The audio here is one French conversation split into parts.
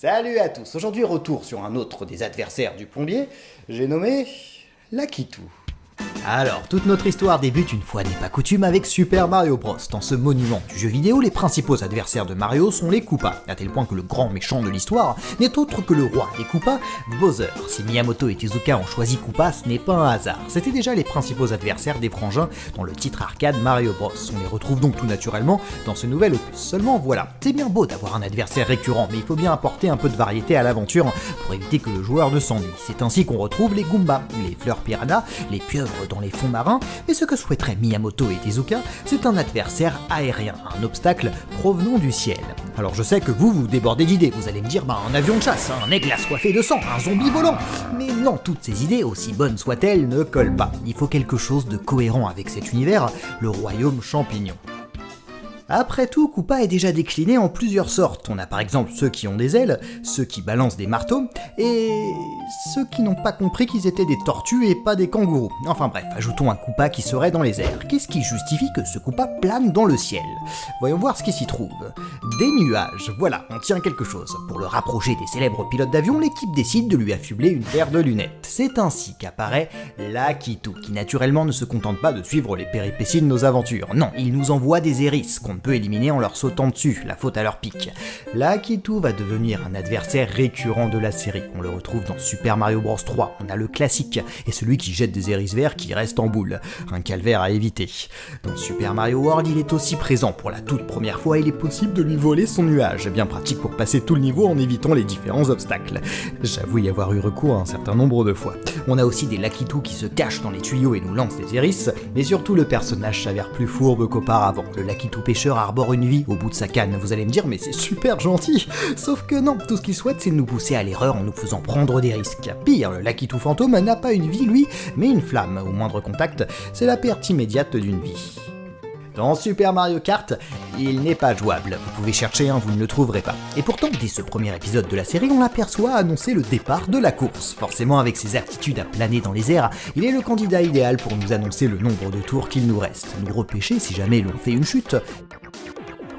Salut à tous, aujourd'hui retour sur un autre des adversaires du plombier, j'ai nommé Lakitu. Alors, toute notre histoire débute une fois n'est pas coutume avec Super Mario Bros. Dans ce monument du jeu vidéo, les principaux adversaires de Mario sont les Koopas, à tel point que le grand méchant de l'histoire n'est autre que le roi des Koopas, Bowser. Si Miyamoto et Tezuka ont choisi Koopa, ce n'est pas un hasard. C'était déjà les principaux adversaires des frangins dans le titre arcade Mario Bros. On les retrouve donc tout naturellement dans ce nouvel opus. Seulement voilà, c'est bien beau d'avoir un adversaire récurrent, mais il faut bien apporter un peu de variété à l'aventure pour éviter que le joueur ne s'ennuie. C'est ainsi qu'on retrouve les Goombas, les fleurs piranhas, les pieuvres dans les fonds marins, mais ce que souhaiteraient Miyamoto et Tezuka, c'est un adversaire aérien, un obstacle provenant du ciel. Alors je sais que vous débordez d'idées, vous allez me dire un avion de chasse, un aigle assoiffé de sang, un zombie volant, mais non, toutes ces idées, aussi bonnes soient-elles, ne collent pas. Il faut quelque chose de cohérent avec cet univers, le royaume champignon. Après tout, Koopa est déjà décliné en plusieurs sortes. On a par exemple ceux qui ont des ailes, ceux qui balancent des marteaux, et ceux qui n'ont pas compris qu'ils étaient des tortues et pas des kangourous. Enfin bref, ajoutons un Koopa qui serait dans les airs. Qu'est-ce qui justifie que ce Koopa plane dans le ciel? Voyons voir ce qui s'y trouve. Des nuages, voilà, on tient quelque chose. Pour le rapprocher des célèbres pilotes d'avion, l'équipe décide de lui affubler une paire de lunettes. C'est ainsi qu'apparaît Lakitu, qui naturellement ne se contente pas de suivre les péripéties de nos aventures. Non, il nous envoie des hérisses qu'on peut éliminer en leur sautant dessus, la faute à leur pic. Lakitu va devenir un adversaire récurrent de la série. On le retrouve dans Super Mario Bros 3, on a le classique, et celui qui jette des hérisses verts qui restent en boule. Un calvaire à éviter. Dans Super Mario World, il est aussi présent. Pour la toute première fois, il est possible de lui voler son nuage. Bien pratique pour passer tout le niveau en évitant les différents obstacles. J'avoue y avoir eu recours un certain nombre de fois. On a aussi des Lakitu qui se cachent dans les tuyaux et nous lancent des hérisses, mais surtout le personnage s'avère plus fourbe qu'auparavant. Le Lakitu pêcheur arbore une vie au bout de sa canne. Vous allez me dire, mais c'est super gentil. Sauf que non, tout ce qu'il souhaite, c'est nous pousser à l'erreur en nous faisant prendre des risques. Pire, le Lakitu fantôme n'a pas une vie, lui, mais une flamme. Au moindre contact, c'est la perte immédiate d'une vie. Dans Super Mario Kart, il n'est pas jouable. Vous pouvez chercher, vous ne le trouverez pas. Et pourtant, dès ce premier épisode de la série, on l'aperçoit annoncer le départ de la course. Forcément, avec ses aptitudes à planer dans les airs, il est le candidat idéal pour nous annoncer le nombre de tours qu'il nous reste, nous repêcher si jamais l'on fait une chute,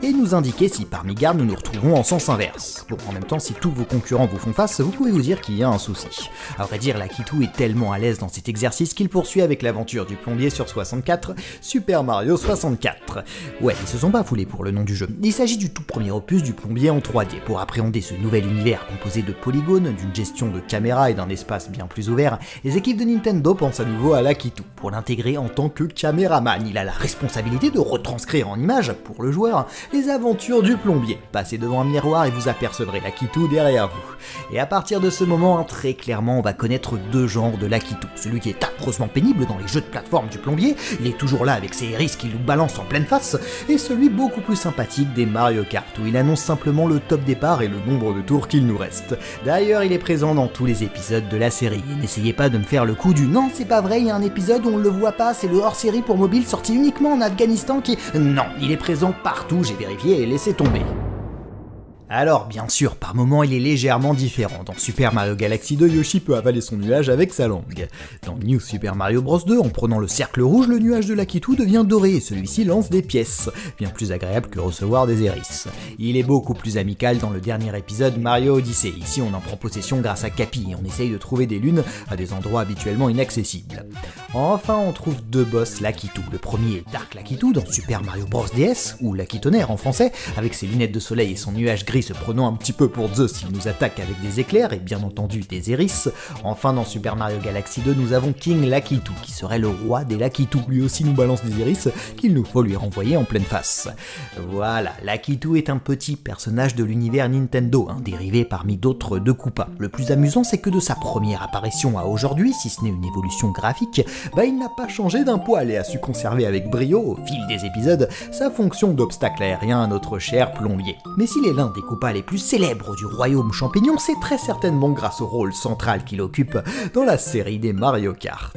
et nous indiquer si par mégarde nous nous retrouvons en sens inverse. Bon, en même temps, si tous vos concurrents vous font face, vous pouvez vous dire qu'il y a un souci. À vrai dire, Lakitu est tellement à l'aise dans cet exercice qu'il poursuit avec l'aventure du plombier sur 64, Super Mario 64. Ouais, ils se sont pas foulés pour le nom du jeu. Il s'agit du tout premier opus du plombier en 3D. Pour appréhender ce nouvel univers composé de polygones, d'une gestion de caméra et d'un espace bien plus ouvert, les équipes de Nintendo pensent à nouveau à Lakitu. Pour l'intégrer en tant que caméraman, il a la responsabilité de retranscrire en images, pour le joueur, les aventures du plombier. Passez devant un miroir et vous apercevrez Lakitu derrière vous. Et à partir de ce moment, très clairement, on va connaître deux genres de Lakitu. Celui qui est affreusement pénible dans les jeux de plateforme du plombier, il est toujours là avec ses hérisses qui nous balancent en pleine face, et celui beaucoup plus sympathique des Mario Kart, où il annonce simplement le top départ et le nombre de tours qu'il nous reste. D'ailleurs, il est présent dans tous les épisodes de la série. Et n'essayez pas de me faire le coup du « non, c'est pas vrai, il y a un épisode où on le voit pas, c'est le hors-série pour mobile sorti uniquement en Afghanistan qui... » Non, il est présent partout, j'ai vérifié et laissé tomber. Alors, bien sûr, par moments, il est légèrement différent. Dans Super Mario Galaxy 2, Yoshi peut avaler son nuage avec sa langue. Dans New Super Mario Bros 2, en prenant le cercle rouge, le nuage de Lakitu devient doré et celui-ci lance des pièces. Bien plus agréable que recevoir des hérisses. Il est beaucoup plus amical dans le dernier épisode Mario Odyssey. Ici, on en prend possession grâce à Cappy et on essaye de trouver des lunes à des endroits habituellement inaccessibles. Enfin, on trouve deux boss Lakitu. Le premier est Dark Lakitu dans Super Mario Bros DS, ou Lakitonnerre en français, avec ses lunettes de soleil et son nuage gris se prenant un petit peu pour Zeus, il nous attaque avec des éclairs et bien entendu des hérisses. Enfin, dans Super Mario Galaxy 2, nous avons King Lakitu, qui serait le roi des Lakitu. Lui aussi nous balance des hérisses qu'il nous faut lui renvoyer en pleine face. Voilà, Lakitu est un petit personnage de l'univers Nintendo, dérivé parmi d'autres de Koopa. Le plus amusant, c'est que de sa première apparition à aujourd'hui, si ce n'est une évolution graphique, il n'a pas changé d'un poil et a su conserver avec brio, au fil des épisodes, sa fonction d'obstacle aérien à notre cher plombier. Mais s'il est l'un des Koopas les plus célèbres du royaume champignon, c'est très certainement grâce au rôle central qu'il occupe dans la série des Mario Kart.